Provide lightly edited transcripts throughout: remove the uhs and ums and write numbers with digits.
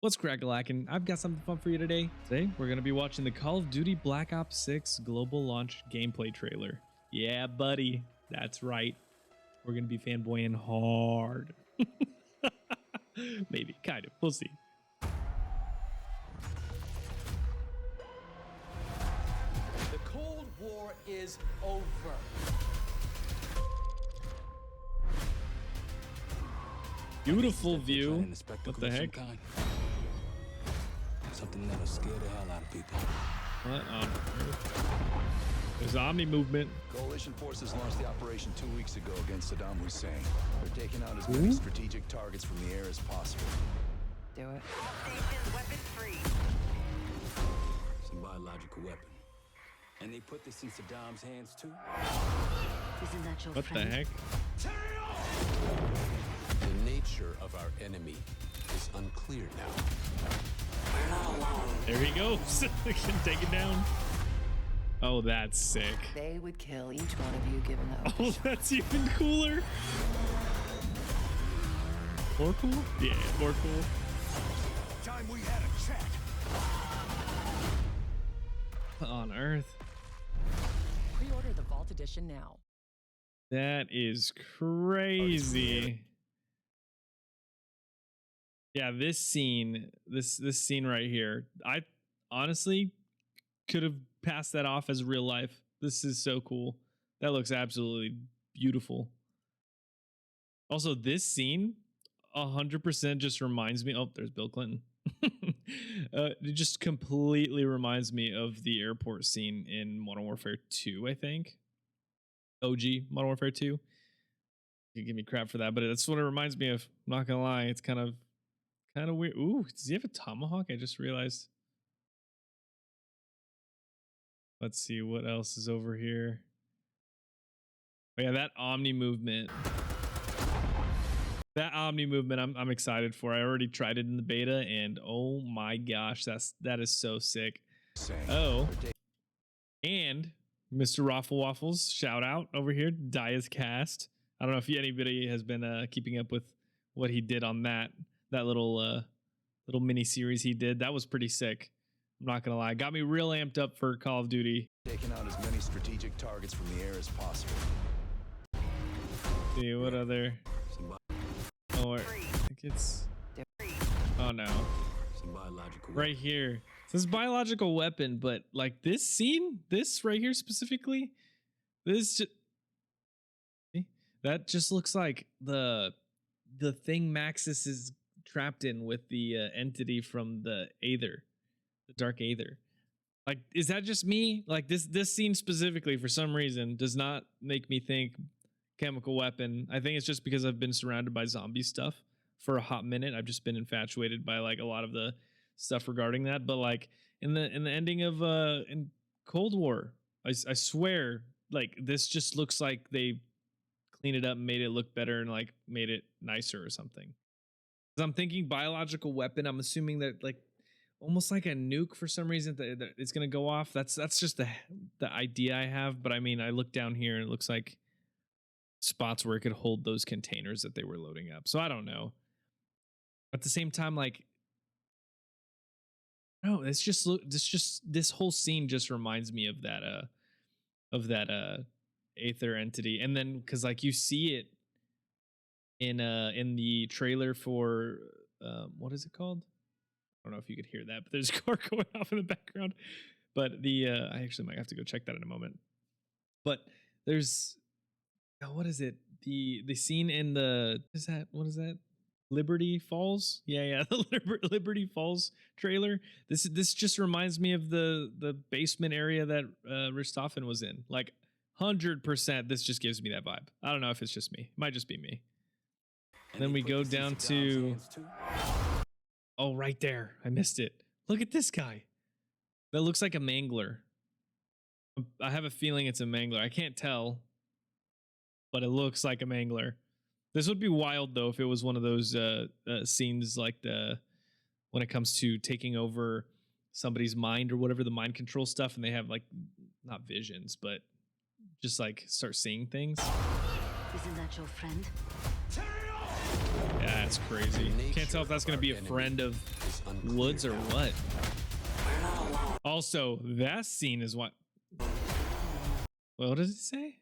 What's crack-a-lackin'? I've got something fun for you today. Today, we're going to be watching the Call of Duty Black Ops 6 global launch gameplay trailer. Yeah, buddy. That's right. We're going to be fanboying hard. Maybe, kind of. We'll see. The Cold War is over. Beautiful view. What the heck? Something that'll scare the hell out of people. What on earth? There's Omni movement. Coalition forces launched the operation 2 weeks ago against Saddam Hussein. They're taking out as many strategic targets from the air as possible. Do it. Station weapon free. It's a biological weapon. And they put this in Saddam's hands too? Isn't that your What the friend? heck? The nature of our enemy is unclear now. We're not alone. There he goes. They can take it down. Oh, that's sick. They would kill each one of you given the Oh, that's even cooler. More cool? Yeah, more cool. Time we had a chat. What on earth? Pre-order the Vault Edition now. That is crazy. Yeah, this scene right here, I honestly could have passed that off as real life. This is so cool. That looks absolutely beautiful. Also, this scene 100% just reminds me. Oh, there's Bill Clinton. It just completely reminds me of the airport scene in Modern Warfare 2, I think. OG Modern Warfare 2. You can give me crap for that, but that's what it reminds me of. I'm not gonna lie, it's kind of weird. Ooh, does he have a tomahawk? I just realized. Let's see what else is over here. Oh yeah, that Omni movement. That Omni movement I'm excited for. I already tried it in the beta and oh my gosh, that is so sick. Oh. And Mr. Raffle Waffles, shout out over here, Dia's cast. I don't know if anybody has been keeping up with what he did on that little mini series he did. That was pretty sick. I'm not gonna lie, got me real amped up for Call of Duty. Taking out as many strategic targets from the air as possible. See what other? Oh, I think it's. Oh no! Some biological Right here, it says biological weapon, but like this scene, this right here specifically, this just, that just looks like the thing Maxis is trapped in with the entity from the Aether. The Dark Aether. Like, is that just me? Like this scene specifically, for some reason, does not make me think chemical weapon. I think it's just because I've been surrounded by zombie stuff for a hot minute. I've just been infatuated by like a lot of the stuff regarding that. But like in the ending of in Cold War, I swear, like this just looks like they cleaned it up and made it look better and like made it nicer or something. Because I'm thinking biological weapon. I'm assuming that like almost like a nuke for some reason that it's gonna go off. That's just the idea I have. But I mean, I look down here and it looks like spots where it could hold those containers that they were loading up. So I don't know. At the same time, like, no, this whole scene just reminds me of that Aether entity. And then because like you see it in the trailer for what is it called? I don't know if you could hear that, but there's a car going off in the background. But the I actually might have to go check that in a moment. But there's what is it? The scene in the what is that? Liberty Falls? Yeah, the Liberty Falls trailer. This just reminds me of the basement area that Richthofen was in. Like 100%, this just gives me that vibe. I don't know if it's just me. It might just be me. And then we go down to oh, right there. I missed it. Look at this guy. That looks like a mangler. I have a feeling it's a mangler. I can't tell, but it looks like a mangler. This would be wild though if it was one of those scenes like when it comes to taking over somebody's mind or whatever, the mind control stuff, and they have like not visions, but just like start seeing things. Isn't that your friend? That's crazy. Can't tell if that's gonna be a friend of Woods or what. Also, that scene is what. What does it say?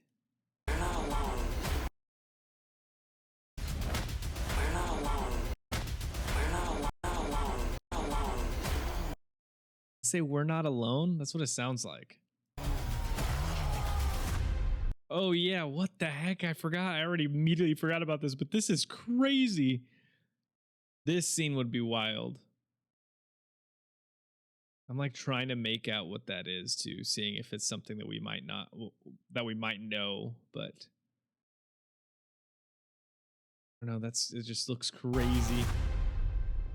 Say we're not alone? That's what it sounds like. Oh yeah, what the heck? I forgot. I already immediately forgot about this, but this is crazy. This scene would be wild. I'm like trying to make out what that is too, seeing if it's something that we might not, that we might know, but I don't know. It just looks crazy.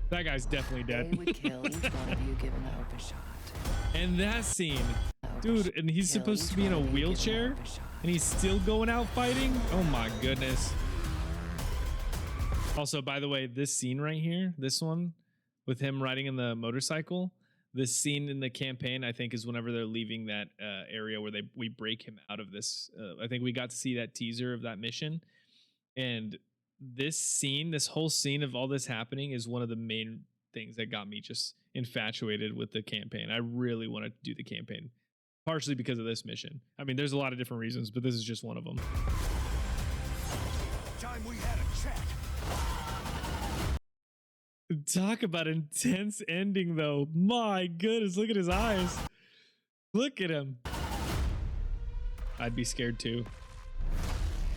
That guy's definitely They dead. would kill each one of you given the open shot. And that scene, Open dude, and he's kill supposed to each be in one a of you given the wheelchair, open shot. and he's still going out fighting. Oh my goodness. Also, by the way, this scene right here, this one with him riding in the motorcycle, this scene in the campaign, I think, is whenever they're leaving that area where we break him out of this. I think we got to see that teaser of that mission, and this scene, this whole scene of all this happening, is one of the main things that got me just infatuated with the campaign. I really wanted to do the campaign, partially because of this mission. I mean, there's a lot of different reasons, but this is just one of them. Time we had a chat. Talk about intense ending, though. My goodness, look at his eyes. Look at him. I'd be scared too.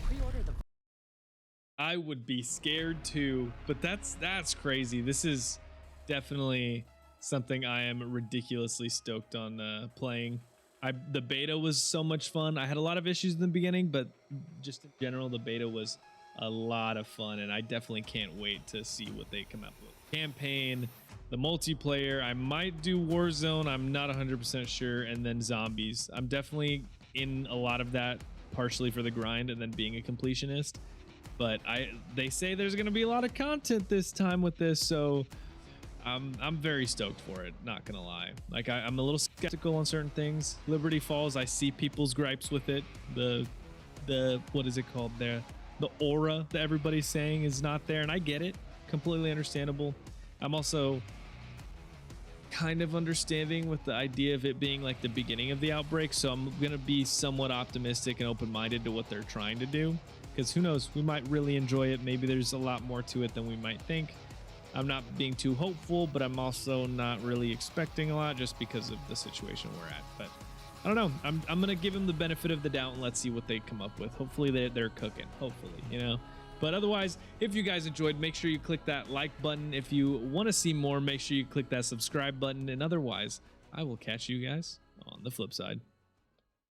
Pre-order the I would be scared too, but that's crazy. This is definitely something I am ridiculously stoked on playing. The beta was so much fun. I had a lot of issues in the beginning, but just in general, the beta was a lot of fun, and I definitely can't wait to see what they come up with. Campaign, the multiplayer. I might do Warzone. I'm not 100% sure, and then zombies. I'm definitely in a lot of that, partially for the grind and then being a completionist. But they say there's going to be a lot of content this time with this, so I'm very stoked for it, not gonna lie. Like I'm a little skeptical on certain things. Liberty Falls, I see people's gripes with it. The what is it called there? The aura that everybody's saying is not there, and I get it. Completely understandable. I'm also kind of understanding with the idea of it being like the beginning of the outbreak, so I'm gonna be somewhat optimistic and open-minded to what they're trying to do, because who knows, we might really enjoy it. Maybe there's a lot more to it than we might think. I'm not being too hopeful, but I'm also not really expecting a lot just because of the situation we're at. But I don't know. I'm gonna give them the benefit of the doubt and let's see what they come up with. Hopefully they're cooking. Hopefully, you know. But otherwise, if you guys enjoyed, make sure you click that like button. If you want to see more, make sure you click that subscribe button. And otherwise, I will catch you guys on the flip side.